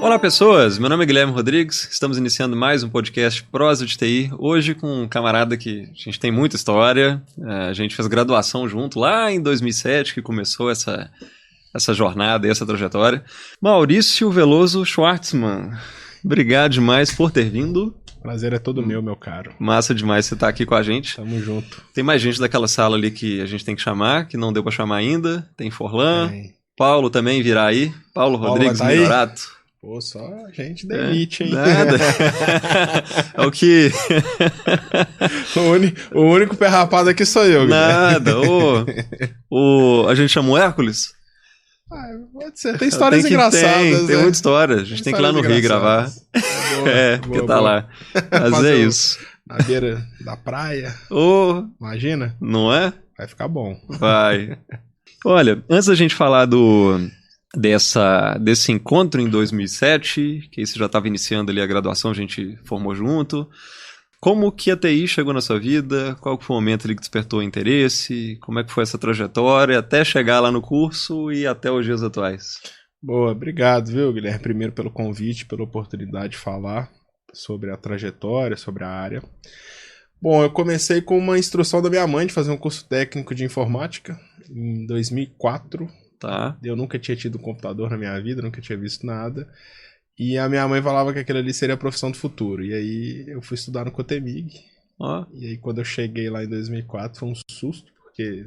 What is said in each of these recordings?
Olá pessoas, meu nome é Guilherme Rodrigues, estamos iniciando mais um podcast Prosa de TI, hoje com um camarada que a gente tem muita história, a gente fez graduação junto lá em 2007 que começou essa jornada e essa trajetória. Maurício Veloso Schwartzman, obrigado demais por ter vindo. Prazer é todo meu caro. Massa demais você estar aqui com a gente. Tamo junto. Tem mais gente daquela sala ali que a gente tem que chamar, que não deu pra chamar ainda, tem Forlan, Paulo também virá aí, Paulo Rodrigues Minorato. Pô, só a gente demite, hein? Nada. É o que... o único pé rapado aqui sou eu. Nada. A gente chama o Hércules? Pode ser. Tem histórias engraçadas. Tem muita história. A gente tem que ir lá no Rio gravar. Porque tá lá. Mas é isso. Na beira da praia. Imagina? Não é? Vai ficar bom. Vai. Olha, antes da gente falar desse encontro em 2007, que aí você já estava iniciando ali a graduação, a gente formou junto. Como que a TI chegou na sua vida? Qual foi o momento ali que despertou o interesse? Como é que foi essa trajetória até chegar lá no curso e até os dias atuais? Boa, obrigado, viu, Guilherme? Primeiro pelo convite, pela oportunidade de falar sobre a trajetória, sobre a área. Bom, eu comecei com uma instrução da minha mãe de fazer um curso técnico de informática em 2004. Tá. Eu nunca tinha tido um computador na minha vida, nunca tinha visto nada. E a minha mãe falava que aquilo ali seria a profissão do futuro. E aí eu fui estudar no Cotemig. E aí quando eu cheguei lá em 2004 foi um susto, porque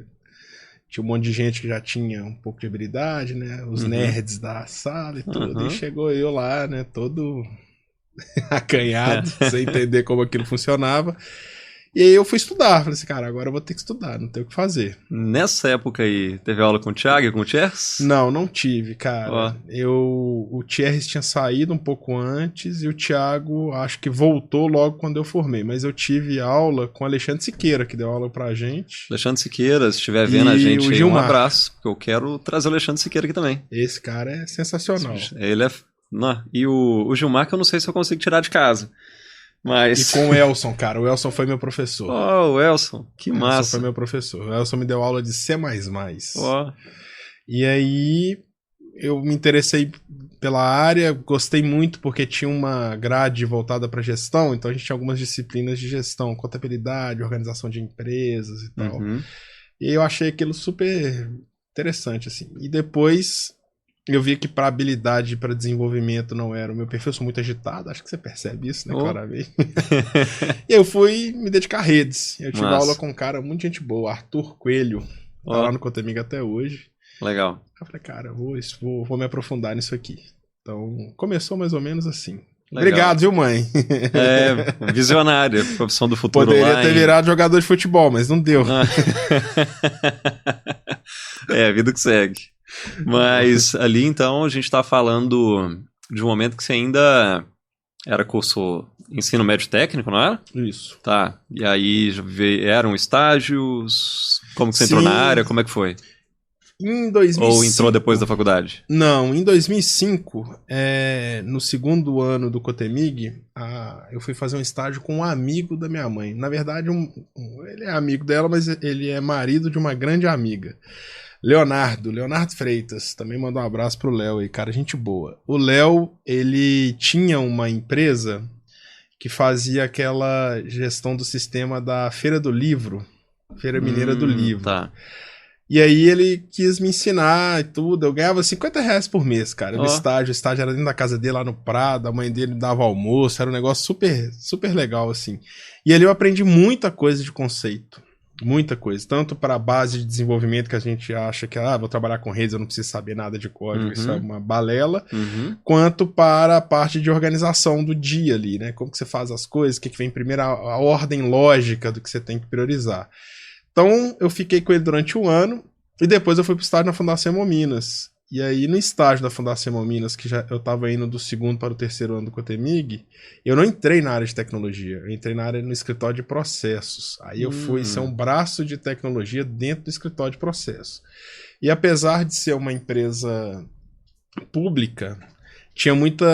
tinha um monte de gente que já tinha um pouco de habilidade, né? Os nerds da sala e tudo. E chegou eu lá, né? Todo acanhado, sem entender como aquilo funcionava. E aí eu fui estudar, falei assim, cara, agora eu vou ter que estudar, não tenho o que fazer. Nessa época aí, teve aula com o Thiago e com o Thierry? Não tive, cara. O Thierry tinha saído um pouco antes e o Thiago acho que voltou logo quando eu formei, mas eu tive aula com o Alexandre Siqueira, que deu aula pra gente. Alexandre Siqueira, se estiver vendo a gente aí, um abraço, porque eu quero trazer o Alexandre Siqueira aqui também. Esse cara é sensacional. Ele é... E o Gilmar, que eu não sei se eu consigo tirar de casa. Mas... E com o Elson, cara. O Elson foi meu professor. O Elson. Que massa. O Elson foi meu professor. O Elson me deu aula de C++. E aí eu me interessei pela área, gostei muito porque tinha uma grade voltada para gestão, então a gente tinha algumas disciplinas de gestão, contabilidade, organização de empresas e tal. E eu achei aquilo super interessante, assim. E depois... eu vi que para habilidade, para desenvolvimento não era o meu perfil, eu sou muito agitado, acho que você percebe isso, né, claramente. E eu fui me dedicar a redes. Eu tive aula com um cara, muito gente boa, Arthur Coelho, tá lá no Cotemig até hoje. Legal. Eu falei, cara, vou me aprofundar nisso aqui. Então, começou mais ou menos assim. Legal. Obrigado, viu, mãe? Visionária, profissão do futuro. Poderia ter virado jogador de futebol, mas não deu. A vida que segue. Mas ali, então, a gente está falando de um momento que você ainda era curso ensino médio técnico, não era? Isso. Tá. E aí eram estágios? Como que você entrou na área? Como é que foi? Em 2005... Ou entrou depois da faculdade? Não, em 2005, no segundo ano do Cotemig, eu fui fazer um estágio com um amigo da minha mãe. Na verdade, ele é amigo dela, mas ele é marido de uma grande amiga. Leonardo Freitas, também mandou um abraço pro Léo aí, cara, gente boa. O Léo, ele tinha uma empresa que fazia aquela gestão do sistema da Feira do Livro, Feira Mineira do Livro. Tá. E aí ele quis me ensinar e tudo, eu ganhava R$50 por mês, cara, no estágio. O estágio era dentro da casa dele, lá no Prado, a mãe dele dava almoço, era um negócio super, super legal, assim. E ali eu aprendi muita coisa de conceito. Muita coisa, tanto para a base de desenvolvimento que a gente acha que vou trabalhar com redes, eu não preciso saber nada de código, isso é uma balela, quanto para a parte de organização do dia ali, né? Como que você faz as coisas, o que vem primeiro, a ordem lógica do que você tem que priorizar. Então eu fiquei com ele durante um ano e depois eu fui para o estágio na Fundação Hemominas. E aí, no estágio da Fundação Hemominas, que eu estava indo do segundo para o terceiro ano do Cotemig, eu não entrei na área de tecnologia, eu entrei no escritório de processos. Aí eu fui ser um braço de tecnologia dentro do escritório de processos. E apesar de ser uma empresa pública, tinha muita...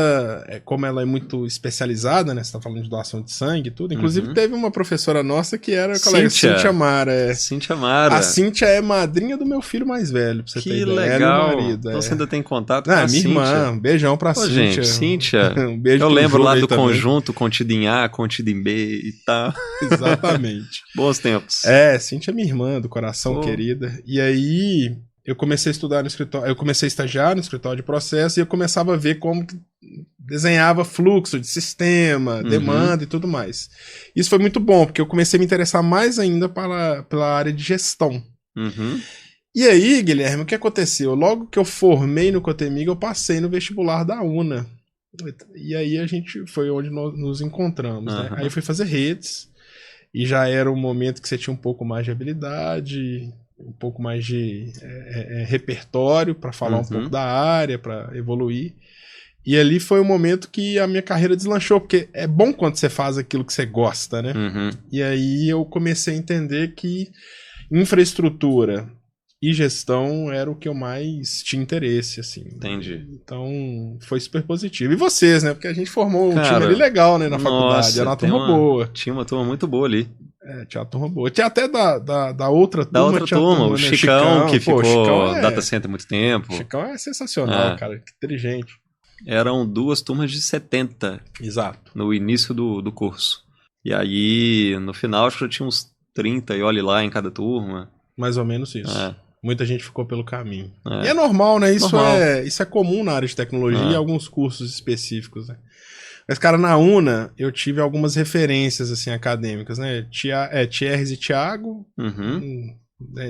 Como ela é muito especializada, né? Você tá falando de doação de sangue e tudo. Inclusive, teve uma professora nossa que era a colega Cíntia Mara. Cíntia Mara. A Cíntia é madrinha do meu filho mais velho, pra você ter ideia. Que legal. Marido, então você ainda tem contato com a minha Cíntia. irmã. Um beijão pra Cíntia. Gente, Cíntia. Um beijo eu lembro lá do também. conjunto contido em A, contido em B e tal. Exatamente. Bons tempos. Cíntia é minha irmã do coração, querida. E aí... Eu comecei a estudar no escritório, eu comecei a estagiar no escritório de processo e eu começava a ver como que desenhava fluxo de sistema, demanda e tudo mais. Isso foi muito bom, porque eu comecei a me interessar mais ainda pela área de gestão. E aí, Guilherme, o que aconteceu? Logo que eu formei no Cotemig, eu passei no vestibular da UNA. E aí foi onde nós nos encontramos, né? Aí eu fui fazer redes, e já era um momento que você tinha um pouco mais de habilidade... um pouco mais de repertório para falar um pouco da área, para evoluir. E ali foi o momento que a minha carreira deslanchou, porque é bom quando você faz aquilo que você gosta, né? E aí eu comecei a entender que infraestrutura e gestão era o que eu mais tinha interesse, assim. Entendi. Então foi super positivo. E vocês, né? Porque a gente formou um time ali legal, né, na faculdade. Era uma turma boa. Tinha uma turma muito boa ali. Tinha uma turma boa. Tinha até da outra turma. Da outra turma, o né? Chicão, que ficou Chicão data center há muito tempo. O Chicão é sensacional, cara. Que inteligente. Eram 2 turmas de 70. Exato. No início do curso. E aí, no final, acho que já tinha uns 30 e olhe lá em cada turma. Mais ou menos isso. Muita gente ficou pelo caminho. É. E é normal, né? Isso é comum na área de tecnologia e alguns cursos específicos, né? Mas, cara, na UNA, eu tive algumas referências, assim, acadêmicas, né? Thierry e Thiago.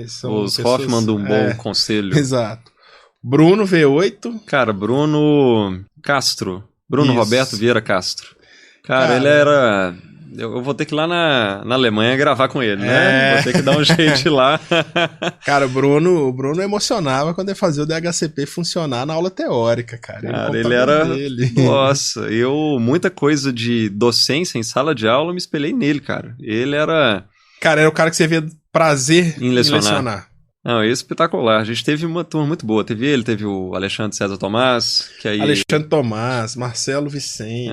São os pessoas... Hoffman de um bom conselho. Exato. Bruno V8. Cara, Bruno Castro. Bruno Isso. Roberto Vieira Castro. Cara, ele era... Eu vou ter que ir lá na Alemanha gravar com ele, né? Vou ter que dar um jeito lá. Cara, o Bruno emocionava quando ele fazia o DHCP funcionar na aula teórica, cara. Cara, ele era... Nossa, muita coisa de docência em sala de aula eu me espelhei nele, cara. Ele era... Cara, era o cara que você via prazer em lecionar. Não, é espetacular. A gente teve uma turma muito boa. Teve ele, teve o Alexandre César Tomás. Que aí... Alexandre Tomás, Marcelo Vicente,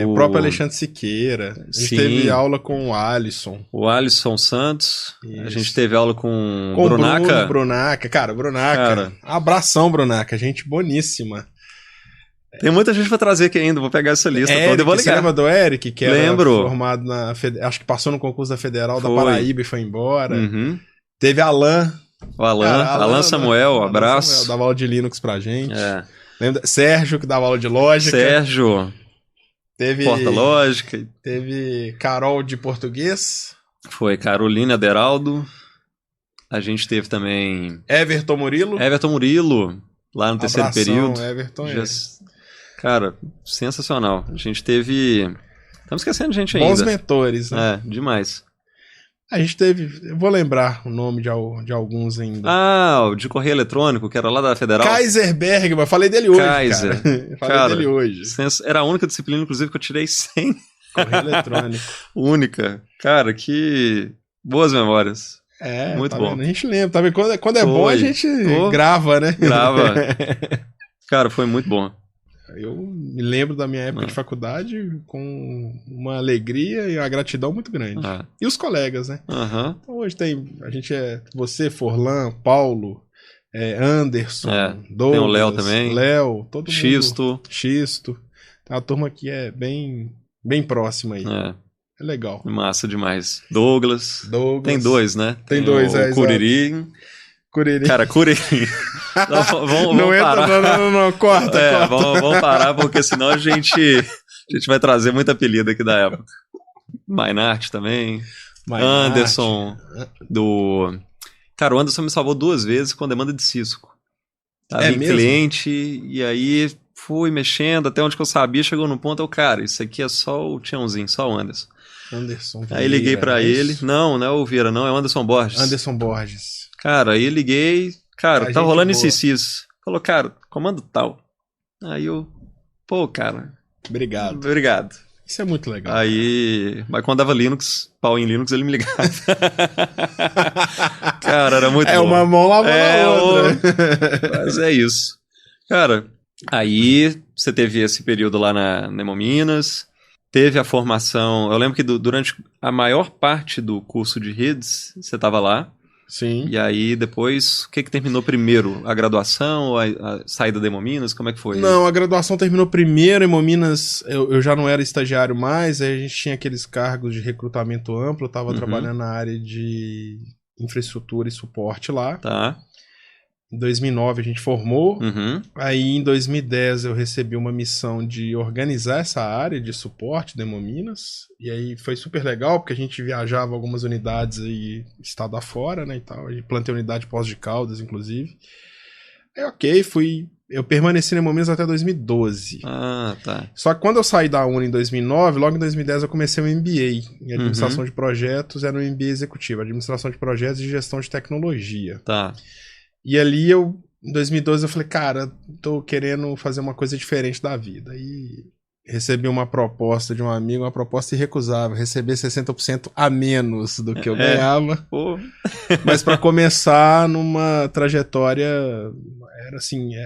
o próprio Alexandre Siqueira. A gente teve aula com o Alisson. O Alisson Santos. Isso. A gente teve aula com o Brunaca. Brunaca. Cara, Brunaca. Abração, Brunaca. Gente boníssima. Tem muita gente pra trazer aqui ainda. Vou pegar essa lista toda e vou ligar. Você lembra do Eric? Que era Lembro. Formado na... Acho que passou no concurso da Federal da Paraíba e foi embora. Teve Alan. O Alan Samuel, abraço. Samuel, dava aula de Linux pra gente. Lembra? Sérgio, que dava aula de lógica. Sérgio. Teve Porta Lógica. Teve Carol de português. Foi Carolina Aderaldo. A gente teve também... Everton Murilo, lá no terceiro período. Everton. Cara, sensacional. A gente teve... Estamos esquecendo de gente ainda. Bons mentores, né? Demais. A gente teve... Eu vou lembrar o nome de alguns ainda. O de correio eletrônico, que era lá da Federal. Kaiser Bergman. Falei dele hoje, cara. Falei dele hoje. Era a única disciplina, inclusive, que eu tirei 100. Correio eletrônico. Única. Cara, que boas memórias. Muito bom. Vendo? A gente lembra, tá vendo? Quando é bom, a gente grava, né? Grava. Cara, foi muito bom. Eu me lembro da minha época de faculdade com uma alegria e uma gratidão muito grande. E os colegas, né? Então hoje a gente você, Forlan, Paulo, Anderson, Douglas, tem o Léo também. Todo mundo. Xisto. Tem uma turma que é bem próxima aí. É legal. Massa demais. Douglas. Tem 2, né? Tem 2, o Curiri. Cara, Curiri. Vamos parar. Não, corta. Vamos parar, porque senão a gente vai trazer muita apelido aqui da época. Mainart também. Anderson. Cara, o Anderson me salvou 2 vezes com demanda de Cisco. Tava em cliente, e aí fui mexendo até onde que eu sabia, chegou no ponto, cara, isso aqui é só o Tiãozinho, só o Anderson. Vieira, aí liguei pra ele. Não é o Vieira, não, é o Anderson Borges. Cara, aí liguei, cara, tá rolando isso. Falou, cara, comando tal. Aí eu, cara. Obrigado. Isso é muito legal. Aí, mas quando dava Linux, pau em Linux, ele me ligava. Cara, era muito bom. Uma mão lavando a outra. Mas é isso. Cara, Aí você teve esse período lá na Nemominas, teve a formação. Eu lembro que durante a maior parte do curso de redes, você estava lá. Sim. E aí depois, o que terminou primeiro? A graduação ou a saída da Hemominas? Como é que foi? Não, a graduação terminou primeiro. Hemominas, eu já não era estagiário mais, aí a gente tinha aqueles cargos de recrutamento amplo, eu estava trabalhando na área de infraestrutura e suporte lá. Tá. Em 2009 a gente formou, aí em 2010 eu recebi uma missão de organizar essa área de suporte da Hemominas, e aí foi super legal, porque a gente viajava algumas unidades aí, estado afora, né, e tal, a gente plantei unidade Poços de Caldas, inclusive. Aí ok, eu permaneci na Hemominas até 2012. Ah, tá. Só que quando eu saí da UNA em 2009, logo em 2010 eu comecei um MBA em Administração de Projetos, era um MBA executivo, Administração de Projetos e Gestão de Tecnologia. Tá. E ali em 2012 eu falei, cara, tô querendo fazer uma coisa diferente da vida. E recebi uma proposta de um amigo, uma proposta irrecusável, receber 60% a menos do que eu ganhava. Pô. Mas para começar numa trajetória,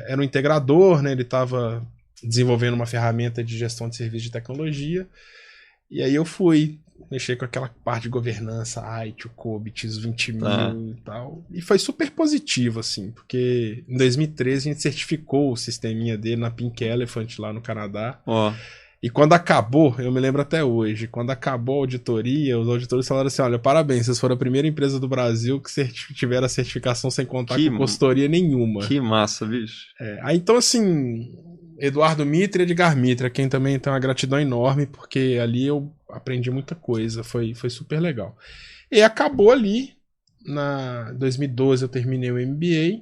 era um integrador, né? Ele estava desenvolvendo uma ferramenta de gestão de serviço de tecnologia. E aí eu fui mexer com aquela parte de governança, ITIL, COBITs, 20 mil e tal. E foi super positivo, assim, porque em 2013 a gente certificou o sisteminha dele na Pink Elephant lá no Canadá. E quando acabou, eu me lembro até hoje, quando acabou a auditoria, os auditores falaram assim, olha, parabéns, vocês foram a primeira empresa do Brasil que tiveram a certificação sem contar com consultoria nenhuma. Que massa, bicho. Aí então, assim, Eduardo Mitre e Edgar Mitre, quem também tem uma gratidão enorme, porque ali eu aprendi muita coisa, foi super legal. E acabou ali, em 2012 eu terminei o MBA,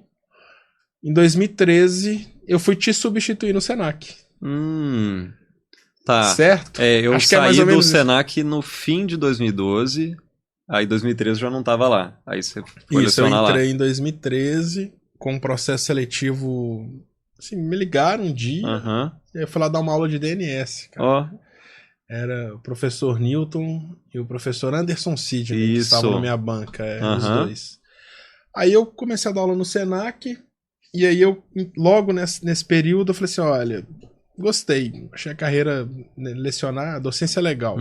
em 2013 eu fui te substituir no Senac. Tá. Certo? Eu Acho saí que do Senac no fim de 2012, aí em 2013 já não tava lá. Aí você foi lecionar lá. Eu entrei em 2013 com um processo seletivo. Assim, me ligaram um dia e eu fui lá dar uma aula de DNS, cara. Era o professor Newton e o professor Anderson Sidney, que estavam na minha banca, os dois. Aí eu comecei a dar aula no Senac, e aí logo nesse período, eu falei assim, olha, gostei, achei a carreira, lecionar, a docência é legal.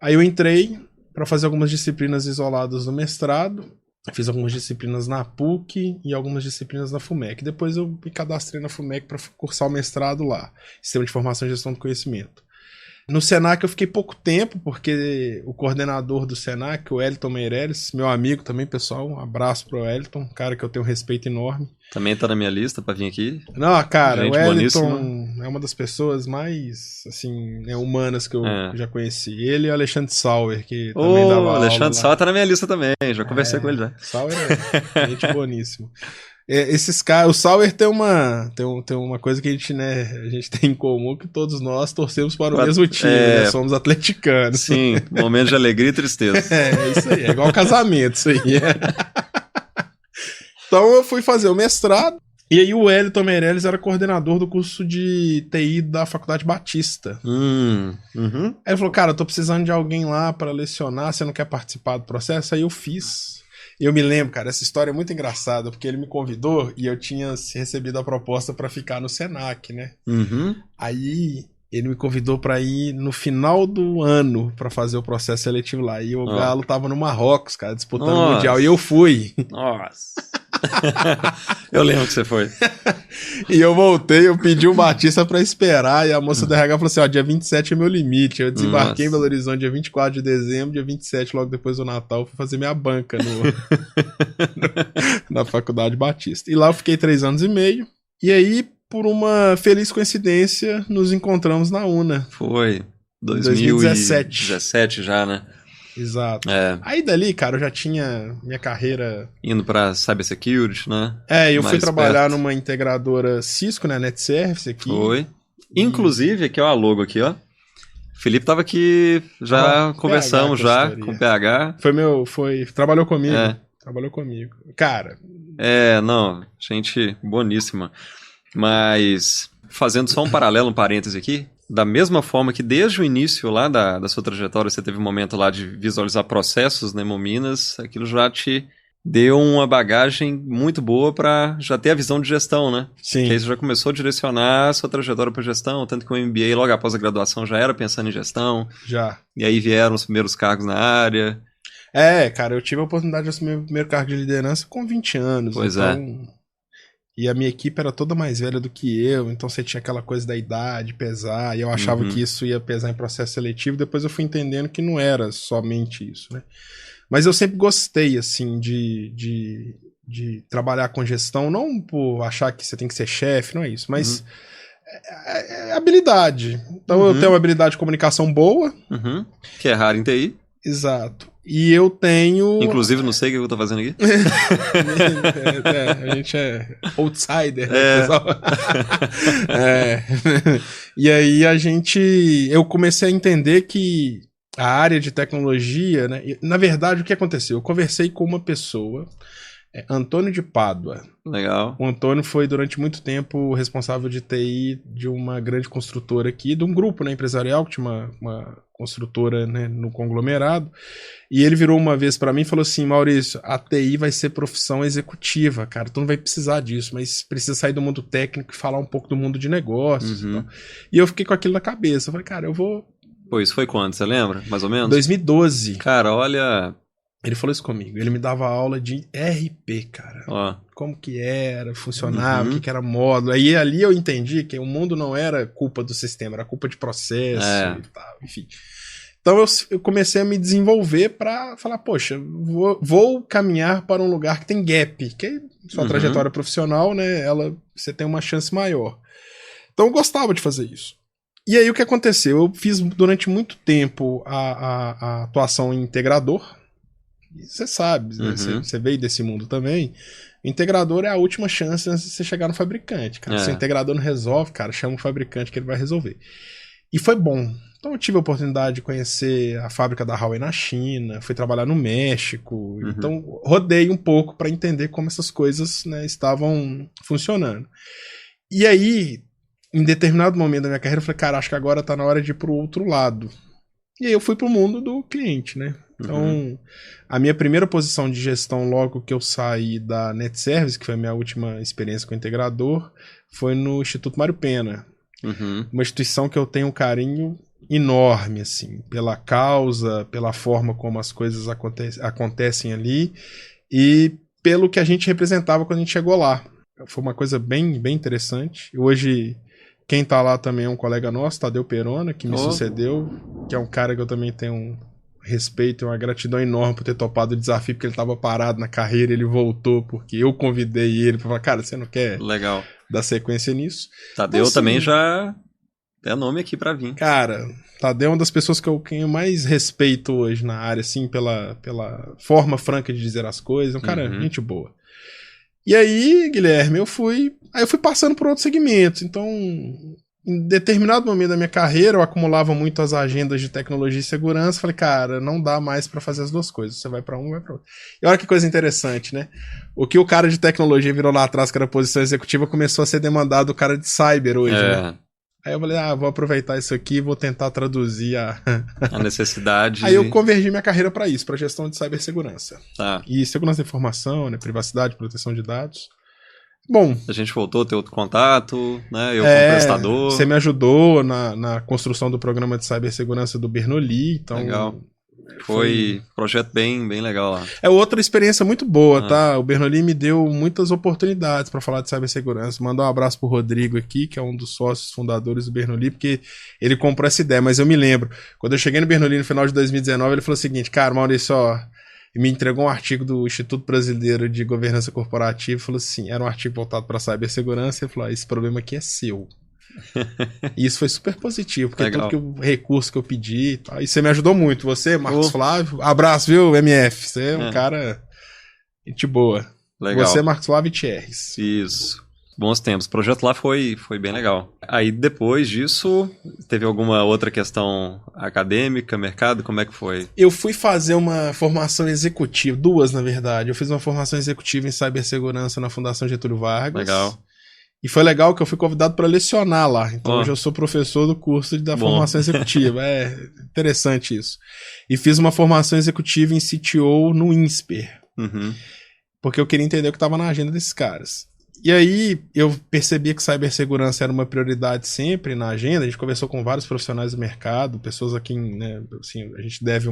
Aí eu entrei para fazer algumas disciplinas isoladas no mestrado, fiz algumas disciplinas na PUC e algumas disciplinas na FUMEC. Depois eu me cadastrei na FUMEC para cursar o mestrado lá, Sistema de Informação e Gestão do Conhecimento. No Senac eu fiquei pouco tempo, porque o coordenador do Senac, o Wellington Meirelles, meu amigo também, pessoal, um abraço pro Wellington, um cara que eu tenho um respeito enorme. Também tá na minha lista pra vir aqui. Não, cara, gente o Wellington boníssima. é uma das pessoas mais, assim, humanas que eu já conheci. Ele e o Alexandre Sauer, que também dava aula. O Alexandre Sauer tá na minha lista também, já conversei com ele já. Sauer é gente boníssimo. Esses caras, o Sauer tem uma coisa que a gente tem em comum, que todos nós torcemos para o mesmo time, né? Somos atleticanos. Sim, momento de alegria e tristeza. Isso aí, é igual casamento, isso aí. Então eu fui fazer o mestrado, e aí o Wellington Meirelles era coordenador do curso de TI da Faculdade Batista. Aí ele falou, cara, eu tô precisando de alguém lá para lecionar, você não quer participar do processo? Aí eu fiz. Eu me lembro, cara, essa história é muito engraçada, porque ele me convidou e eu tinha recebido a proposta para ficar no Senac, né? Aí ele me convidou para ir no final do ano para fazer o processo seletivo lá. E o Galo tava no Marrocos, cara, disputando o Mundial. E eu fui. Nossa. Eu lembro que você foi. E eu voltei, eu pedi o Batista pra esperar, e a moça do RH falou assim, ó, dia 27 é meu limite. Eu desembarquei em Belo Horizonte dia 24 de dezembro, dia 27, logo depois do Natal, fui fazer minha banca na Faculdade Batista. E lá eu fiquei 3 anos e meio, e aí, por uma feliz coincidência, nos encontramos na UNA. Foi, 2017 já, né? Exato. Aí dali, cara, eu já tinha minha carreira... Indo pra Cybersecurity, né? Eu fui trabalhar numa integradora Cisco, né? NetService aqui. Foi. Inclusive, aqui ó, a logo aqui, ó. Felipe tava aqui, já conversamos já com o PH. Trabalhou comigo. Trabalhou comigo. Cara... não, gente boníssima. Mas, fazendo só um paralelo, um parêntese aqui, da mesma forma que desde o início lá da sua trajetória você teve um momento lá de visualizar processos na Hemominas, aquilo já te deu uma bagagem muito boa para já ter a visão de gestão, né? Sim. Que aí você já começou a direcionar a sua trajetória para gestão, tanto que o MBA logo após a graduação já era pensando em gestão. Já. E aí vieram os primeiros cargos na área. Cara, eu tive a oportunidade de assumir o primeiro cargo de liderança com 20 anos. Pois então... E a minha equipe era toda mais velha do que eu, então você tinha aquela coisa da idade pesar, e eu achava que isso ia pesar em processo seletivo, depois eu fui entendendo que não era somente isso, né? Mas eu sempre gostei, assim, de trabalhar com gestão, não por achar que você tem que ser chefe, não é isso, mas é habilidade. Então eu tenho uma habilidade de comunicação boa. Que é raro em TI. Exato. E eu tenho... Inclusive, não sei o que eu tô fazendo aqui. A gente é outsider, né, pessoal? E aí eu comecei a entender que a área de tecnologia, né? Na verdade, o que aconteceu? Eu conversei com uma pessoa, Antônio de Pádua. Legal. O Antônio foi durante muito tempo responsável de TI de uma grande construtora aqui, de um grupo, né, empresarial, que tinha uma construtora, né, no conglomerado. E ele virou uma vez pra mim e falou assim: Maurício, a TI vai ser profissão executiva, cara. Tu não vai precisar disso, mas precisa sair do mundo técnico e falar um pouco do mundo de negócios. E eu fiquei com aquilo na cabeça. Eu falei, cara, eu vou... Pô, isso foi quando? Você lembra? Mais ou menos? 2012. Cara, olha... Ele falou isso comigo. Ele me dava aula de RP, cara. Como que era, funcionava, o que era módulo. Aí ali eu entendi que o mundo não era culpa do sistema, era culpa de processo e tal, enfim. Então eu comecei a me desenvolver para falar, poxa, vou caminhar para um lugar que tem gap, que é sua trajetória profissional, né? Você tem uma chance maior. Então eu gostava de fazer isso. E aí o que aconteceu? Eu fiz durante muito tempo a atuação em integrador. Você sabe, né? Você veio desse mundo também. O integrador é a última chance antes de você chegar no fabricante, cara. Se o integrador não resolve, cara, chama o fabricante que ele vai resolver. E foi bom. Então eu tive a oportunidade de conhecer a fábrica da Huawei na China, fui trabalhar no México, então rodei um pouco para entender como essas coisas, né, estavam funcionando. E aí, em determinado momento da minha carreira, eu falei, cara, acho que agora tá na hora de ir pro outro lado. E aí eu fui pro mundo do cliente, né? Então, a minha primeira posição de gestão logo que eu saí da NetService, que foi a minha última experiência com o integrador, foi no Instituto Mário Pena. Uma instituição que eu tenho um carinho enorme, assim, pela causa, pela forma como as coisas acontecem ali e pelo que a gente representava quando a gente chegou lá. Foi uma coisa bem, bem interessante. E hoje, quem tá lá também é um colega nosso, Tadeu Perona, que me sucedeu, que é um cara que eu também tenho um respeito e uma gratidão enorme por ter topado o desafio, porque ele estava parado na carreira, ele voltou porque eu convidei ele para falar, cara, você não quer dar sequência nisso? Tadeu então, também já é nome aqui para vir. Cara, Tadeu é uma das pessoas que eu tenho mais respeito hoje na área, assim, pela forma franca de dizer as coisas, um cara, gente boa. E aí, Guilherme, eu fui passando por outros segmentos, então... Em determinado momento da minha carreira, eu acumulava muito as agendas de tecnologia e segurança. Falei, cara, não dá mais pra fazer as duas coisas. Você vai pra um, vai pra outro. E olha que coisa interessante, né? O que o cara de tecnologia virou lá atrás, que era posição executiva, começou a ser demandado o cara de cyber hoje, né? Aí eu falei, vou aproveitar isso aqui e vou tentar traduzir a necessidade. Aí eu convergi minha carreira pra isso, pra gestão de cibersegurança. E segurança da informação, né? Privacidade, proteção de dados. Bom, a gente voltou a ter outro contato, né? Eu como prestador. Você me ajudou na construção do programa de cibersegurança do Bernoulli, então... Legal. Foi um projeto bem, bem legal lá. É outra experiência muito boa, tá? O Bernoulli me deu muitas oportunidades para falar de cibersegurança. Mandar um abraço pro Rodrigo aqui, que é um dos sócios fundadores do Bernoulli, porque ele comprou essa ideia. Mas eu me lembro, quando eu cheguei no Bernoulli no final de 2019, ele falou o seguinte, cara, Maurício, e me entregou um artigo do Instituto Brasileiro de Governança Corporativa, falou assim, era um artigo voltado para cibersegurança, ele falou, esse problema aqui é seu. E isso foi super positivo, porque tudo que o recurso que eu pedi e tal, e você me ajudou muito, você, Marcos Flávio, abraço, viu, MF, você é um cara gente boa. Legal. Você, Marcos Flávio e Thierrys. Isso. Bons tempos. O projeto lá foi bem legal. Aí depois disso, teve alguma outra questão acadêmica, mercado? Como é que foi? Eu fui fazer uma formação executiva, duas na verdade. Eu fiz uma formação executiva em cibersegurança na Fundação Getúlio Vargas. Legal. E foi legal que eu fui convidado para lecionar lá. Então hoje eu sou professor do curso da formação executiva. É interessante isso. E fiz uma formação executiva em CTO no INSPER. porque eu queria entender o que estava na agenda desses caras. E aí eu percebi que cibersegurança era uma prioridade sempre na agenda. A gente conversou com vários profissionais do mercado, pessoas aqui, né, assim, a gente deve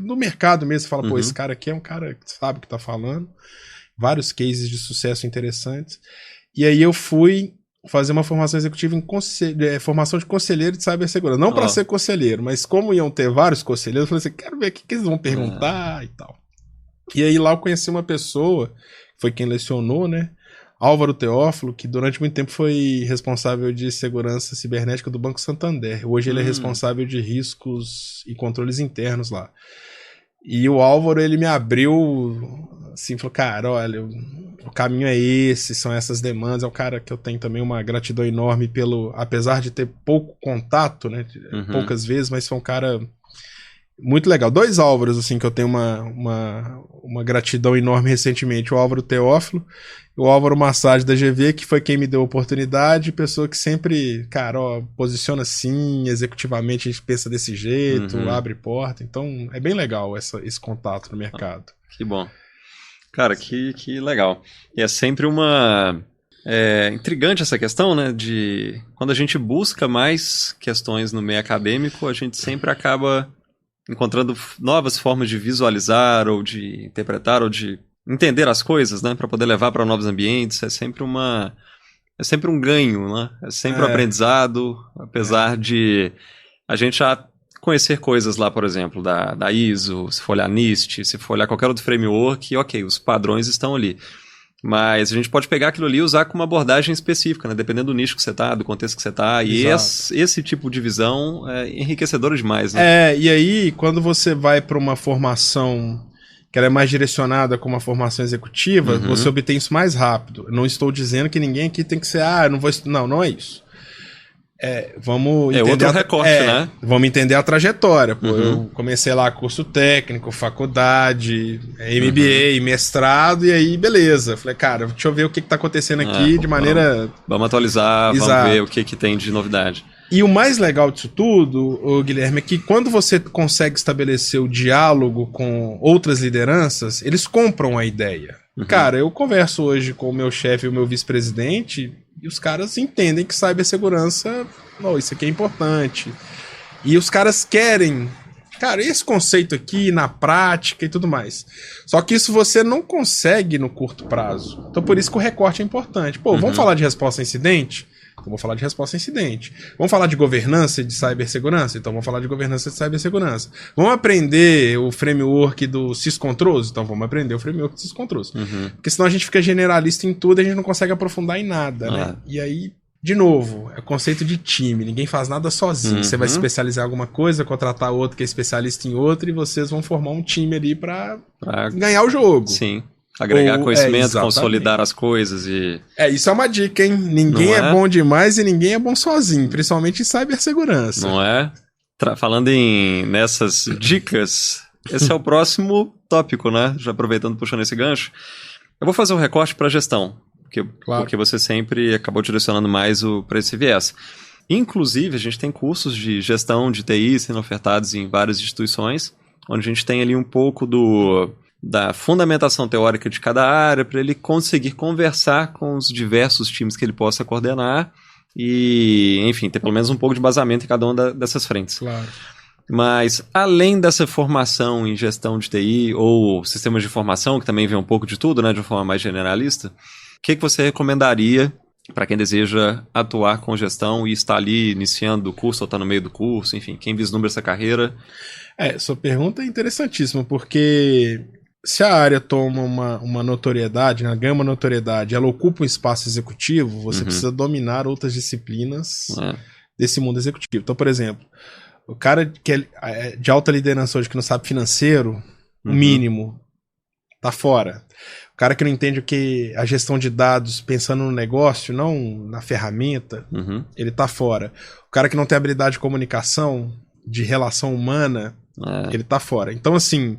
no mercado mesmo, fala, pô, esse cara aqui é um cara que sabe o que tá falando. Vários cases de sucesso interessantes. E aí eu fui fazer uma formação executiva em formação de conselheiro de cibersegurança. Não para ser conselheiro, mas como iam ter vários conselheiros, eu falei assim, quero ver o que eles vão perguntar e tal. E aí lá eu conheci uma pessoa, foi quem lecionou, né? Álvaro Teófilo, que durante muito tempo foi responsável de segurança cibernética do Banco Santander. Hoje ele é responsável de riscos e controles internos lá. E o Álvaro, ele me abriu, assim, falou, cara, olha, o caminho é esse, são essas demandas. É um cara que eu tenho também uma gratidão enorme apesar de ter pouco contato, né, poucas vezes, mas foi um cara muito legal. 2 Álvaros, assim, que eu tenho uma gratidão enorme recentemente. O Álvaro Teófilo e o Álvaro Massad da GV, que foi quem me deu a oportunidade. Pessoa que sempre, cara, posiciona assim, executivamente a gente pensa desse jeito, abre porta. Então, é bem legal esse contato no mercado. Que bom. Cara, que legal. E é sempre intrigante essa questão, né, de quando a gente busca mais questões no meio acadêmico, a gente sempre acaba encontrando novas formas de visualizar ou de interpretar ou de entender as coisas, né, para poder levar para novos ambientes. É sempre um ganho, né? É sempre um aprendizado, apesar de a gente já conhecer coisas lá, por exemplo, da ISO, se for olhar NIST, se for olhar qualquer outro framework, ok, os padrões estão ali. Mas a gente pode pegar aquilo ali e usar com uma abordagem específica, né? Dependendo do nicho que você está, do contexto que você está. E esse tipo de visão é enriquecedor demais, né? E aí, quando você vai para uma formação que ela é mais direcionada com uma formação executiva, você obtém isso mais rápido. Eu não estou dizendo que ninguém aqui tem que ser, eu não vou estudar. Não, não é isso. Vamos entender outro recorte, né? Vamos entender a trajetória. Pô, eu comecei lá curso técnico, faculdade, MBA, mestrado, e aí beleza. Falei, cara, deixa eu ver o que está acontecendo aqui de maneira... Vamos atualizar, vamos ver o que tem de novidade. E o mais legal disso tudo, Guilherme, é que quando você consegue estabelecer o diálogo com outras lideranças, eles compram a ideia. Cara, eu converso hoje com o meu chefe e o meu vice-presidente e os caras entendem que cibersegurança, isso aqui é importante. E os caras querem, cara, esse conceito aqui na prática e tudo mais. Só que isso você não consegue no curto prazo. Então por isso que o recorte é importante. Vamos falar de resposta a incidente? Então vou falar de resposta a incidente. Vamos falar de governança de cibersegurança? Então vamos falar de governança de cibersegurança. Vamos aprender o framework do SysControls? Então vamos aprender o framework do SysControls. Porque senão a gente fica generalista em tudo e a gente não consegue aprofundar em nada, né? E aí, de novo, é o conceito de time. Ninguém faz nada sozinho. Você vai se especializar em alguma coisa, contratar outro que é especialista em outra e vocês vão formar um time ali pra ganhar o jogo. Sim. Agregar conhecimento, consolidar as coisas e... isso é uma dica, hein? Ninguém é bom demais e ninguém é bom sozinho, principalmente em cibersegurança. Não é? Falando nessas dicas, esse é o próximo tópico, né? Já aproveitando, puxando esse gancho. Eu vou fazer um recorte para gestão, porque você sempre acabou direcionando mais para esse viés. Inclusive, a gente tem cursos de gestão de TI sendo ofertados em várias instituições, onde a gente tem ali um pouco da fundamentação teórica de cada área, para ele conseguir conversar com os diversos times que ele possa coordenar e, enfim, ter pelo menos um pouco de embasamento em cada uma dessas frentes. Claro. Mas, além dessa formação em gestão de TI ou sistemas de informação, que também vem um pouco de tudo, né, de uma forma mais generalista, o que você recomendaria para quem deseja atuar com gestão e está ali iniciando o curso ou está no meio do curso, enfim, quem vislumbra essa carreira? Sua pergunta é interessantíssima, porque... se a área toma uma notoriedade, né, ganha uma notoriedade, ela ocupa um espaço executivo, você precisa dominar outras disciplinas desse mundo executivo. Então, por exemplo, o cara que é de alta liderança hoje que não sabe financeiro, o mínimo, tá fora. O cara que não entende o que a gestão de dados pensando no negócio, não na ferramenta, ele tá fora. O cara que não tem habilidade de comunicação, de relação humana, ele tá fora. Então, assim...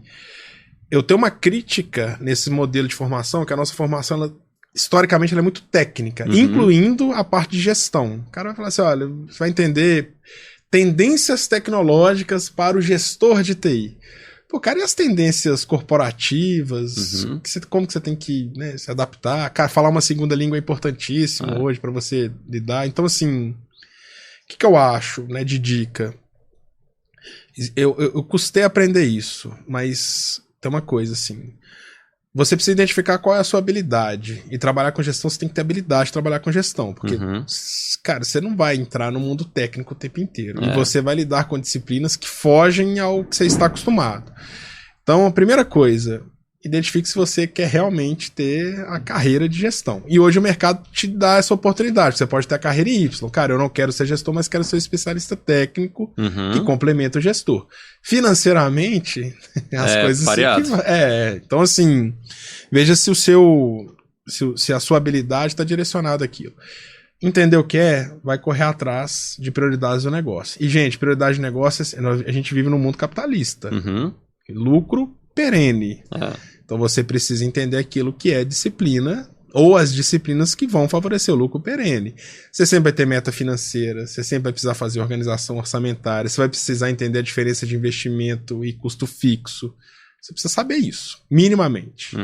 eu tenho uma crítica nesse modelo de formação, que a nossa formação, historicamente, ela é muito técnica, incluindo a parte de gestão. O cara vai falar assim, olha, você vai entender tendências tecnológicas para o gestor de TI. Pô, cara, e as tendências corporativas? Como que você tem que, né, se adaptar? Cara, falar uma segunda língua é importantíssimo hoje para você lidar. Então, assim, o que eu acho, né, de dica? Eu custei aprender isso, mas tem uma coisa, assim. Você precisa identificar qual é a sua habilidade. E trabalhar com gestão, você tem que ter habilidade de trabalhar com gestão. Porque, cara, você não vai entrar no mundo técnico o tempo inteiro. E você vai lidar com disciplinas que fogem ao que você está acostumado. Então, a primeira coisa, identifique se você quer realmente ter a carreira de gestão. E hoje o mercado te dá essa oportunidade. Você pode ter a carreira em Y. Cara, eu não quero ser gestor, mas quero ser um especialista técnico que complementa o gestor. Financeiramente, as coisas... Então, assim, veja se se a sua habilidade está direcionada àquilo. Entender o que vai correr atrás de prioridades do negócio. E, gente, prioridade de negócio, a gente vive num mundo capitalista. Lucro perene. Então você precisa entender aquilo que é disciplina ou as disciplinas que vão favorecer o lucro perene. Você sempre vai ter meta financeira, você sempre vai precisar fazer organização orçamentária, você vai precisar entender a diferença de investimento e custo fixo. Você precisa saber isso, minimamente.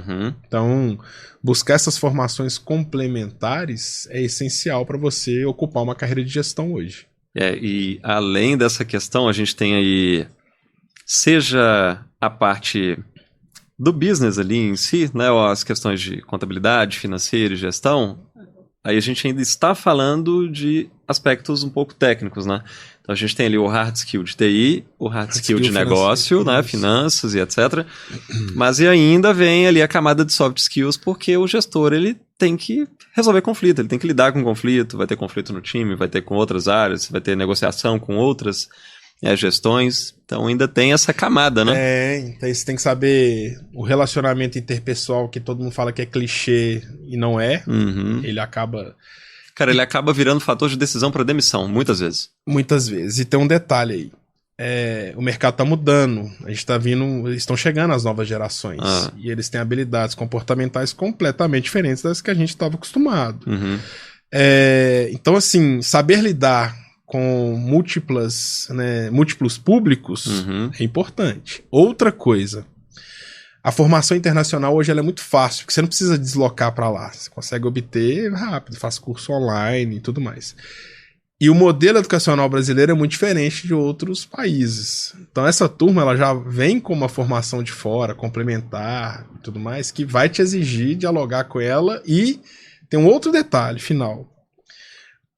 Então, buscar essas formações complementares é essencial para você ocupar uma carreira de gestão hoje. E além dessa questão, a gente tem aí, seja a parte do business ali em si, né, ou as questões de contabilidade, financeira e gestão, aí a gente ainda está falando de aspectos um pouco técnicos, né? Então a gente tem ali o hard skill de TI, o hard skill de negócio, né, finanças e etc. Mas e ainda vem ali a camada de soft skills, porque o gestor, ele tem que resolver conflito, ele tem que lidar com conflito, vai ter conflito no time, vai ter com outras áreas, vai ter negociação com outras gestões, então ainda tem essa camada, né? Então você tem que saber o relacionamento interpessoal, que todo mundo fala que é clichê e não é. Ele acaba... Cara, ele acaba virando fator de decisão para demissão, muitas vezes. Muitas vezes. E tem um detalhe aí. O mercado tá mudando. A gente tá vindo... Estão chegando as novas gerações. E eles têm habilidades comportamentais completamente diferentes das que a gente estava acostumado. Então, assim, saber lidar com múltiplos públicos é importante. Outra coisa, a formação internacional hoje ela é muito fácil, porque você não precisa deslocar para lá. Você consegue obter rápido, faz curso online e tudo mais. E o modelo educacional brasileiro é muito diferente de outros países. Então essa turma ela já vem com uma formação de fora, complementar e tudo mais, que vai te exigir dialogar com ela. E tem um outro detalhe final.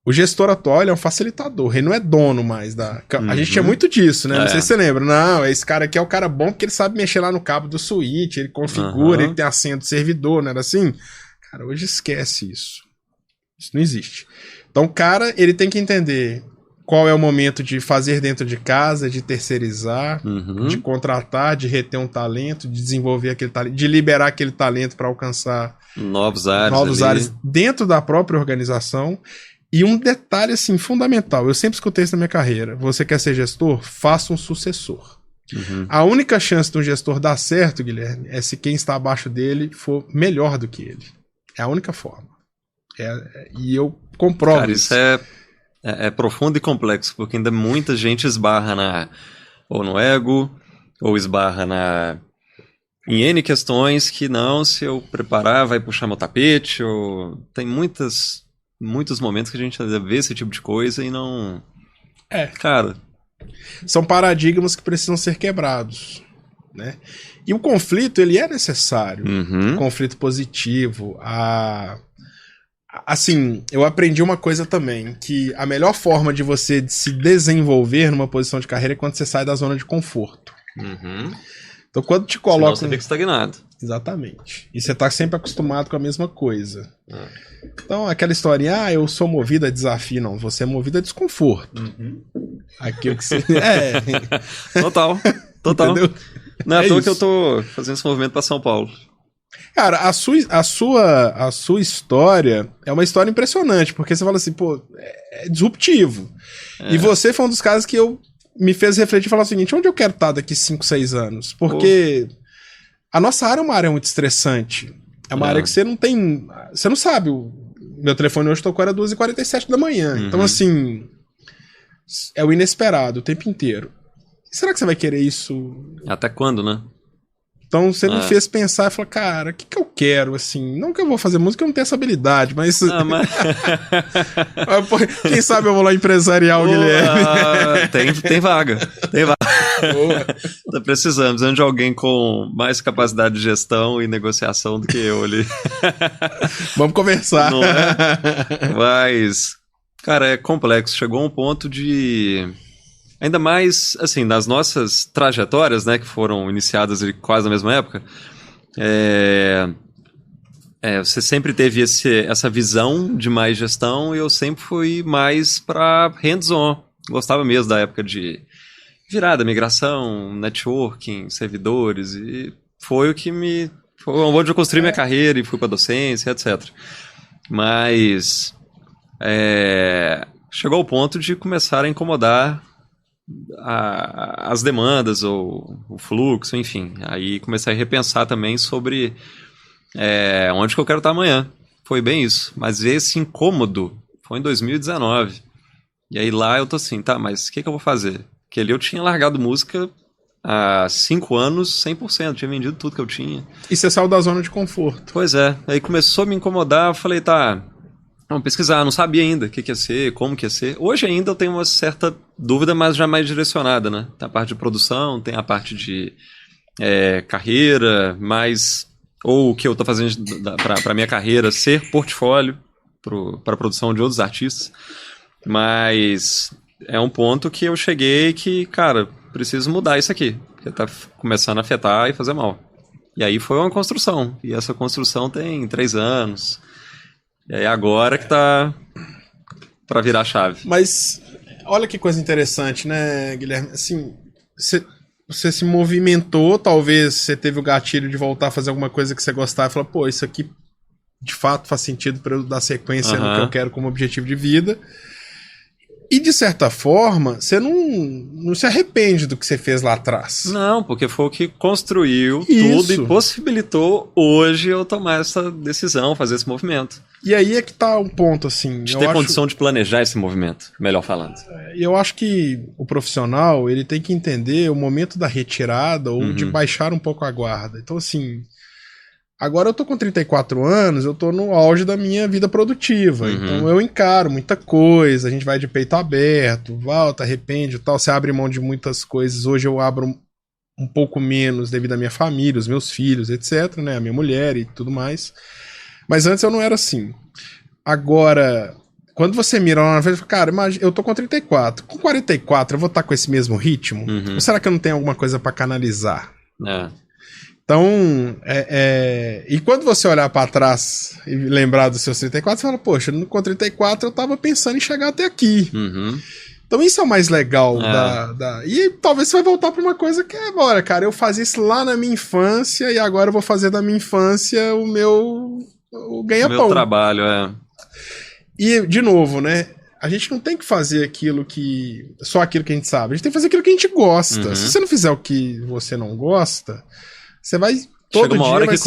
O gestor atual ele é um facilitador, ele não é dono mais da... A gente tinha muito disso, né? Não sei se você lembra. Não, esse cara aqui é o cara bom porque ele sabe mexer lá no cabo do switch, ele configura, ele tem a senha do servidor, não era assim? Cara, hoje esquece isso. Isso não existe. Então o cara, ele tem que entender qual é o momento de fazer dentro de casa, de terceirizar, de contratar, de reter um talento, de desenvolver aquele talento, de liberar aquele talento para alcançar novos áreas dentro da própria organização. E um detalhe, assim, fundamental. Eu sempre escutei isso na minha carreira. Você quer ser gestor? Faça um sucessor. A única chance de um gestor dar certo, Guilherme, é se quem está abaixo dele for melhor do que ele. É a única forma. E eu comprovo. Cara, isso é profundo e complexo, porque ainda muita gente esbarra ou no ego, ou esbarra em N questões que não, se eu preparar, vai puxar meu tapete, ou tem muitos momentos que a gente vê esse tipo de coisa e não... Cara... São paradigmas que precisam ser quebrados, né? E o conflito, ele é necessário. Conflito positivo. Assim, eu aprendi uma coisa também, que a melhor forma de você se desenvolver numa posição de carreira é quando você sai da zona de conforto. Então, quando te coloca... Senão você fica estagnado. Exatamente. E você tá sempre acostumado com a mesma coisa. Então, aquela historinha, eu sou movido a desafio. Não, você é movido a desconforto. Aquilo que você... Total. Entendeu? Não é à toa que eu tô fazendo esse movimento pra São Paulo. Cara, a sua história é uma história impressionante, porque você fala assim, pô, é disruptivo. E você foi um dos casos que me fez refletir e falar o seguinte, onde eu quero estar daqui 5, 6 anos? Porque a nossa área é uma área muito estressante. É uma área que você não tem... Você não sabe. Meu telefone hoje tocou, era 2h47 da manhã. Então, assim, é o inesperado o tempo inteiro. será que você vai querer isso? Até quando, né? Então você me fez pensar e falar, cara, o que eu quero, assim? Não que eu vou fazer música, eu não tenho essa habilidade, mas... mas... Quem sabe eu vou lá empresarial, Guilherme. Tem vaga. Tá precisando de alguém com mais capacidade de gestão e negociação do que eu ali. Vamos conversar. Não é? Mas, cara, é complexo. Chegou a um ponto de... Ainda mais, assim, nas nossas trajetórias, né, que foram iniciadas quase na mesma época, você sempre teve essa visão de mais gestão e eu sempre fui mais para hands-on. Gostava mesmo da época de virada, migração, networking, servidores, e foi o que foi onde eu construí minha carreira e fui para docência, etc. Mas chegou ao ponto de começar a incomodar as demandas ou o fluxo, enfim. Aí comecei a repensar também sobre onde que eu quero estar amanhã. Foi bem isso. Mas esse incômodo foi em 2019. E aí lá eu tô assim, tá, mas o que eu vou fazer? Porque ali eu tinha largado música há 5 anos, 100%. Tinha vendido tudo que eu tinha. E você saiu da zona de conforto. Pois é. Aí começou a me incomodar. Eu falei, tá... Vamos pesquisar, não sabia ainda o que ia ser, como que ia ser. Hoje ainda eu tenho uma certa dúvida, mas já mais direcionada, né? Tem a parte de produção, tem a parte de carreira, mas... Ou o que eu tô fazendo para minha carreira ser portfólio para a produção de outros artistas. Mas é um ponto que eu cheguei que, cara, preciso mudar isso aqui. Porque tá começando a afetar e fazer mal. E aí foi uma construção. E essa construção tem 3 anos... E aí agora que tá pra virar a chave. Mas olha que coisa interessante, né, Guilherme? Assim, você se movimentou, talvez você teve o gatilho de voltar a fazer alguma coisa que você gostava e falar, pô, isso aqui de fato faz sentido para eu dar sequência no que eu quero como objetivo de vida. E de certa forma, você não se arrepende do que você fez lá atrás. Não, porque foi o que construiu tudo e possibilitou hoje eu tomar essa decisão, fazer esse movimento. E aí é que tá um ponto, assim... De ter condição de planejar esse movimento, melhor falando. E eu acho que o profissional, ele tem que entender o momento da retirada ou de baixar um pouco a guarda. Então, assim... Agora eu tô com 34 anos, eu tô no auge da minha vida produtiva. Então eu encaro muita coisa, a gente vai de peito aberto, volta, arrepende e tal. Você abre mão de muitas coisas. Hoje eu abro um pouco menos devido à minha família, os meus filhos, etc, né? A minha mulher e tudo mais. Mas antes eu não era assim. Agora, quando você mira lá na frente, cara, imagina, eu tô com 34. Com 44 eu vou estar com esse mesmo ritmo? Ou será que eu não tenho alguma coisa pra canalizar? Então, e quando você olhar pra trás e lembrar dos seus 34, você fala, poxa, com 34 eu tava pensando em chegar até aqui. Então isso é o mais legal E talvez você vai voltar pra uma coisa que agora, cara, eu fazia isso lá na minha infância e agora eu vou fazer da minha infância o meu ganha-pão. O meu trabalho, E, de novo, né? A gente não tem que fazer só aquilo que a gente sabe. A gente tem que fazer aquilo que a gente gosta. Se você não fizer o que você não gosta, você vai... Chega uma hora que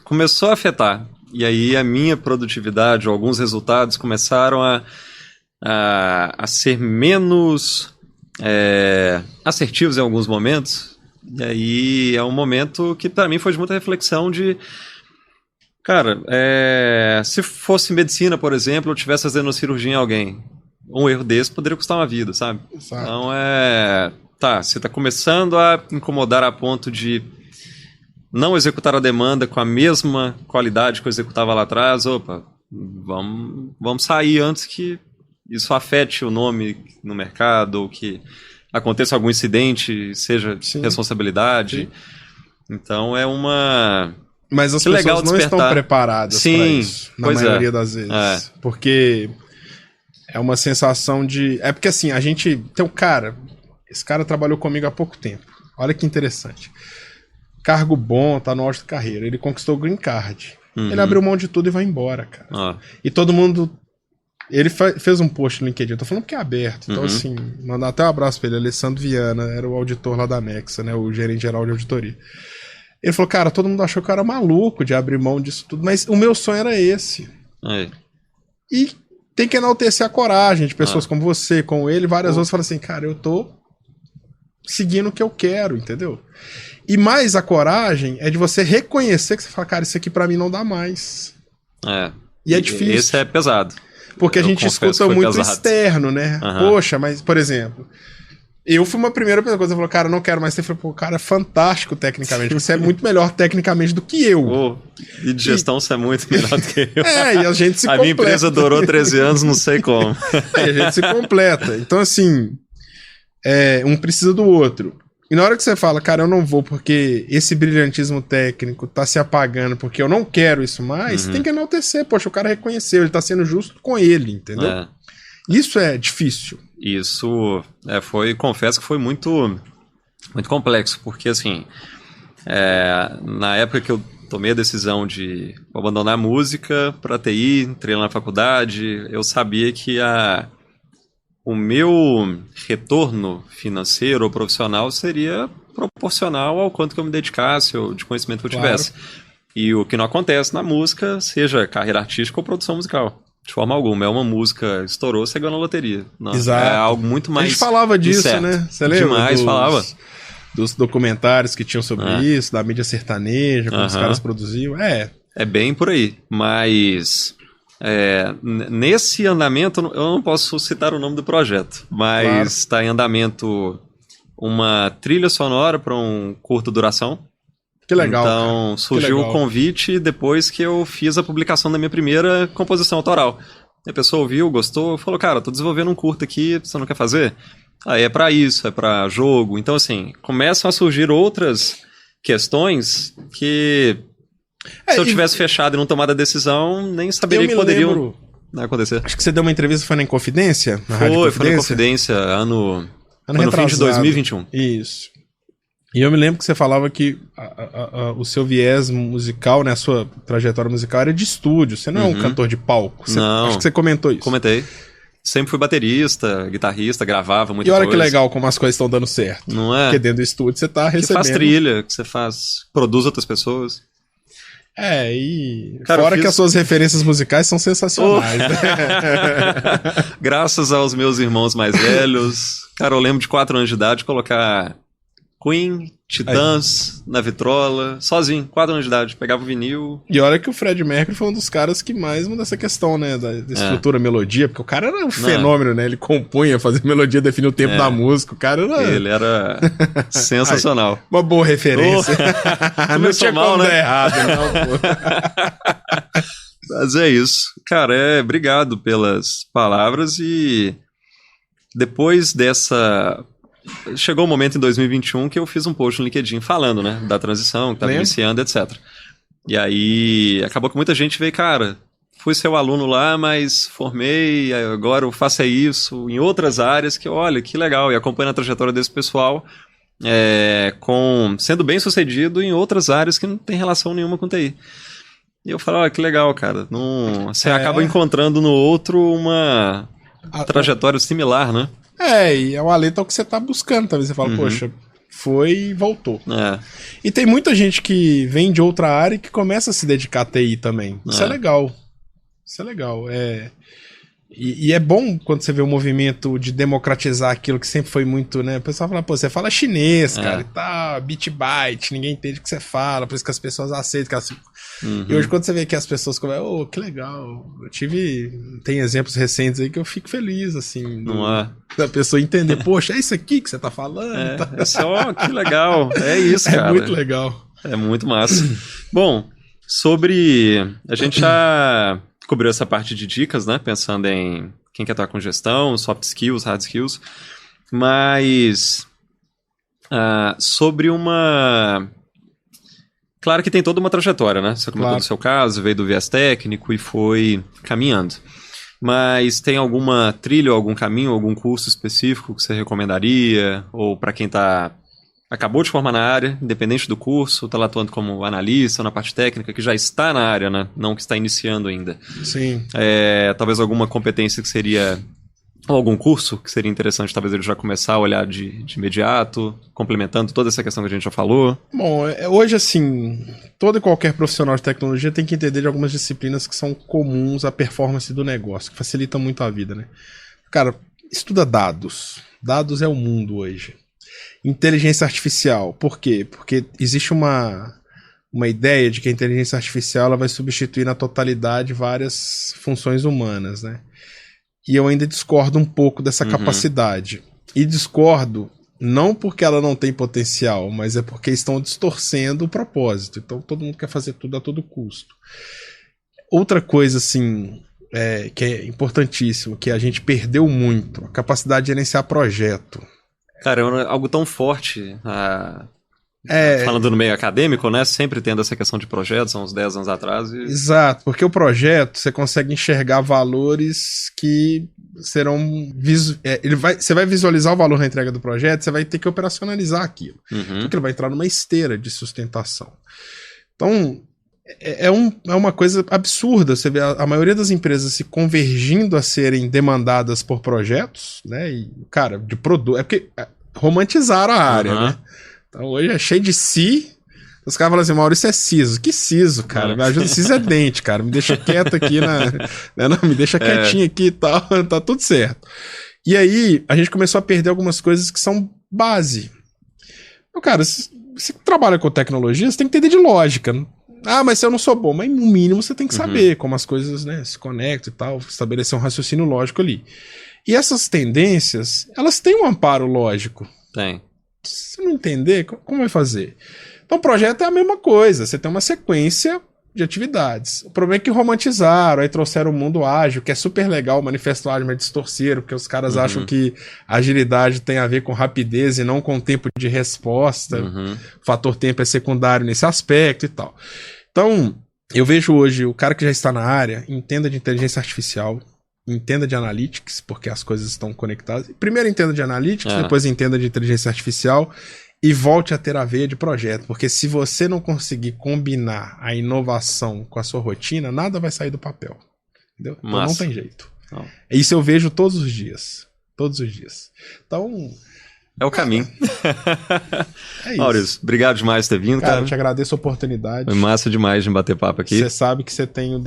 começou a afetar. E aí a minha produtividade, alguns resultados começaram a ser menos assertivos em alguns momentos. E aí é um momento que para mim foi de muita reflexão de... Cara, se fosse medicina, por exemplo, eu estivesse fazendo uma cirurgia em alguém, um erro desse poderia custar uma vida, sabe? Exato. Então você está começando a incomodar a ponto de não executar a demanda com a mesma qualidade que eu executava lá atrás. Opa, vamos sair antes que isso afete o nome no mercado ou que aconteça algum incidente, seja responsabilidade. Sim. Então Mas as pessoas não estão preparadas para isso, na maioria das vezes. Porque é uma sensação de... É porque assim, a gente tem esse cara trabalhou comigo há pouco tempo. Olha que interessante. Cargo bom, tá no auge da carreira. Ele conquistou o Green Card. Ele abriu mão de tudo e vai embora, cara. E todo mundo... Ele fez um post no LinkedIn, eu tô falando que é aberto. Então, assim, mandar até um abraço pra ele. Alessandro Viana, era o auditor lá da Nexa, né? O gerente geral de auditoria. Ele falou, cara, todo mundo achou que eu era maluco de abrir mão disso tudo, mas o meu sonho era esse. E tem que enaltecer a coragem de pessoas como você, como ele, várias outras falam assim, cara, eu tô seguindo o que eu quero, entendeu? E mais a coragem é de você reconhecer que você fala, cara, isso aqui pra mim não dá mais. E é difícil. Esse é pesado. Porque a gente escuta muito externo, né? Poxa, mas, por exemplo, eu fui uma primeira pessoa que você falou, cara, não quero mais. Você falou, pô, cara, é fantástico tecnicamente. Você é muito melhor tecnicamente do que eu. E de gestão você é muito melhor do que eu. E a gente se completa. A minha empresa durou 13 anos, não sei como. E a gente se completa. Então, assim, um precisa do outro. E na hora que você fala, cara, eu não vou porque esse brilhantismo técnico tá se apagando porque eu não quero isso mais, você tem que enaltecer. Poxa, o cara reconheceu, ele tá sendo justo com ele, entendeu? Isso é difícil. Isso, confesso que foi muito, muito complexo, porque assim, na época que eu tomei a decisão de abandonar a música pra TI, entrei lá na faculdade, eu sabia que o meu retorno financeiro ou profissional seria proporcional ao quanto que eu me dedicasse ou de conhecimento que eu tivesse. E o que não acontece na música, seja carreira artística ou produção musical. De forma alguma. É uma música, estourou, você ganhou na loteria. Não, exato. É algo muito mais. A gente falava disso, incerto. Né? Você lembra? Demais, falava. Dos documentários que tinham sobre isso, da mídia sertaneja, como os caras produziam. É bem por aí. Mas. Nesse andamento, eu não posso citar o nome do projeto, mas está em andamento uma trilha sonora para um curta duração. Que legal. Então, cara. surgiu o convite depois que eu fiz a publicação da minha primeira composição autoral. A pessoa ouviu, gostou, falou, cara, tô desenvolvendo um curta aqui, você não quer fazer? Aí é para isso, é para jogo. Então, assim, começam a surgir outras questões que... Se eu tivesse fechado e não tomado a decisão, nem saberia que poderiam acontecer. Acho que você deu uma entrevista, foi na Inconfidência? Foi na Inconfidência, ano no fim de 2021. Isso. E eu me lembro que você falava que o seu viés musical, né, a sua trajetória musical era de estúdio. Você não é um cantor de palco. Não. Acho que você comentou isso. Comentei. Sempre fui baterista, guitarrista, gravava muita coisa. E olha que legal como as coisas estão dando certo. Não é? Porque dentro do estúdio você tá recebendo... Que faz trilha, que você produz outras pessoas. Cara, fora que as suas referências musicais são sensacionais, né? Graças aos meus irmãos mais velhos. Cara, eu lembro de 4 anos de idade colocar Queen, Titãs na vitrola, sozinho, 4 anos de idade, pegava o vinil. E olha que o Fred Mercury foi um dos caras que mais mudou essa questão, né, da estrutura, melodia, porque o cara era um fenômeno, né, ele compunha, fazia melodia, definia o tempo da música, o cara era... Ele era sensacional. Uma boa referência. Não tinha como dar errado, não, pô. Mas é isso. Cara, obrigado pelas palavras e depois dessa... Chegou o momento em 2021 que eu fiz um post no LinkedIn falando, né, da transição, que estava iniciando, etc. E aí, acabou que muita gente veio, cara, fui seu aluno lá, mas formei, agora eu faço isso em outras áreas que, olha, que legal, e acompanho a trajetória desse pessoal sendo bem sucedido em outras áreas que não tem relação nenhuma com TI. E eu falo, olha, que legal, cara, você acaba encontrando no outro uma trajetória similar, né? E é o alento ao que você tá buscando, talvez você fala, poxa, foi e voltou. E tem muita gente que vem de outra área e que começa a se dedicar a TI também. Isso é legal. Isso é legal. E é bom quando você vê o movimento de democratizar aquilo que sempre foi muito, né? O pessoal fala, pô, você fala chinês, cara, e tal, bit byte, ninguém entende o que você fala, por isso que as pessoas aceitam. E hoje quando você vê que as pessoas conversam, que legal, tem exemplos recentes aí que eu fico feliz, assim, da pessoa entender, poxa, é isso aqui que você tá falando? Que legal, é isso, cara. É muito legal. É muito massa. Bom, a gente já cobriu essa parte de dicas, né? Pensando em quem quer estar com gestão, soft skills, hard skills. Mas sobre Claro que tem toda uma trajetória, né? Você comentou do seu caso, veio do viés técnico e foi caminhando. Mas tem alguma trilha, algum caminho, algum curso específico que você recomendaria? Ou para quem acabou de formar na área, independente do curso, está lá atuando como analista na parte técnica, que já está na área, né? Não que está iniciando ainda. Sim. Talvez alguma competência que seria... Ou algum curso que seria interessante, talvez ele já começar a olhar de imediato, complementando toda essa questão que a gente já falou. Bom, hoje, assim, todo e qualquer profissional de tecnologia tem que entender de algumas disciplinas que são comuns à performance do negócio, que facilitam muito a vida, né? Cara, estuda dados. Dados é o mundo hoje. Inteligência artificial. Por quê? Porque existe uma ideia de que a inteligência artificial ela vai substituir na totalidade várias funções humanas, né? E eu ainda discordo um pouco dessa capacidade. E discordo não porque ela não tem potencial, mas é porque estão distorcendo o propósito. Então todo mundo quer fazer tudo a todo custo. Outra coisa, assim, que é importantíssimo, que a gente perdeu muito, a capacidade de gerenciar projeto. Cara, é algo tão forte, falando no meio acadêmico, né? Sempre tendo essa questão de projetos, há uns 10 anos atrás. Exato, porque o projeto, você consegue enxergar valores que serão... você vai visualizar o valor na entrega do projeto, você vai ter que operacionalizar aquilo. Porque ele vai entrar numa esteira de sustentação. Então... É uma coisa absurda, você vê a maioria das empresas se convergindo a serem demandadas por projetos, né? E, cara, de produto. É porque romantizaram a área, né? Então hoje é cheio de si. Os caras falam assim, Maurício é siso. Que siso, cara? Me ajuda, siso é dente, cara. Me deixa quieto aqui me deixa quietinho aqui e tal. Tá tudo certo. E aí, a gente começou a perder algumas coisas que são base. Então, cara, se você trabalha com tecnologia, você tem que entender de lógica, né? Ah, mas se eu não sou bom, mas no mínimo você tem que saber como as coisas, né, se conectam e tal, estabelecer um raciocínio lógico ali. E essas tendências, elas têm um amparo lógico. Tem. Se você não entender, como vai fazer? Então o projeto é a mesma coisa, você tem uma sequência de atividades. O problema é que romantizaram, aí trouxeram o mundo ágil, que é super legal, o manifesto ágil, mas distorceram, porque os caras acham que agilidade tem a ver com rapidez e não com tempo de resposta. O fator tempo é secundário nesse aspecto e tal. Então, eu vejo hoje o cara que já está na área, entenda de inteligência artificial, entenda de analytics, porque as coisas estão conectadas. Primeiro entenda de analytics, depois entenda de inteligência artificial e volte a ter a veia de projeto, porque se você não conseguir combinar a inovação com a sua rotina, nada vai sair do papel. Entendeu? Então não tem jeito. Não. Isso eu vejo todos os dias. Todos os dias. Então... é o caminho. É isso. Maurício, obrigado demais por ter vindo, cara. Eu te agradeço a oportunidade. Foi massa demais de bater papo aqui. Você sabe que você tem o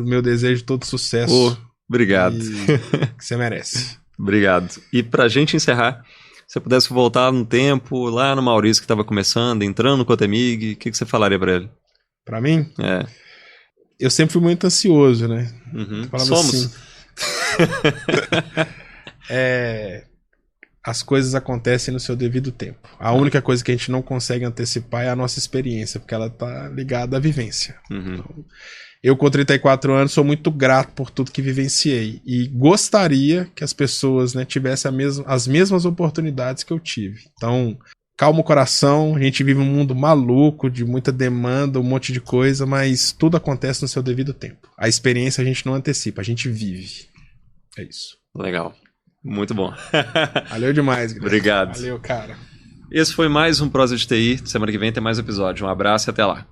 meu desejo de todo sucesso. Obrigado. Que você merece. Obrigado. E pra gente encerrar, se você pudesse voltar no tempo, lá no Maurício que estava começando, entrando no Cotemig, o que você falaria pra ele? Pra mim? Eu sempre fui muito ansioso, né? Somos. Assim, as coisas acontecem no seu devido tempo. A única coisa que a gente não consegue antecipar é a nossa experiência, porque ela tá ligada à vivência. Então, eu com 34 anos sou muito grato por tudo que vivenciei e gostaria que as pessoas, né, tivessem as mesmas oportunidades que eu tive. Então, calma o coração, a gente vive um mundo maluco, de muita demanda, um monte de coisa, mas tudo acontece no seu devido tempo. A experiência a gente não antecipa, a gente vive. É isso. Legal. Muito bom. Valeu demais, Guilherme. Obrigado. Valeu, cara. Esse foi mais um Prosa de TI. Semana que vem tem mais episódio. Um abraço e até lá.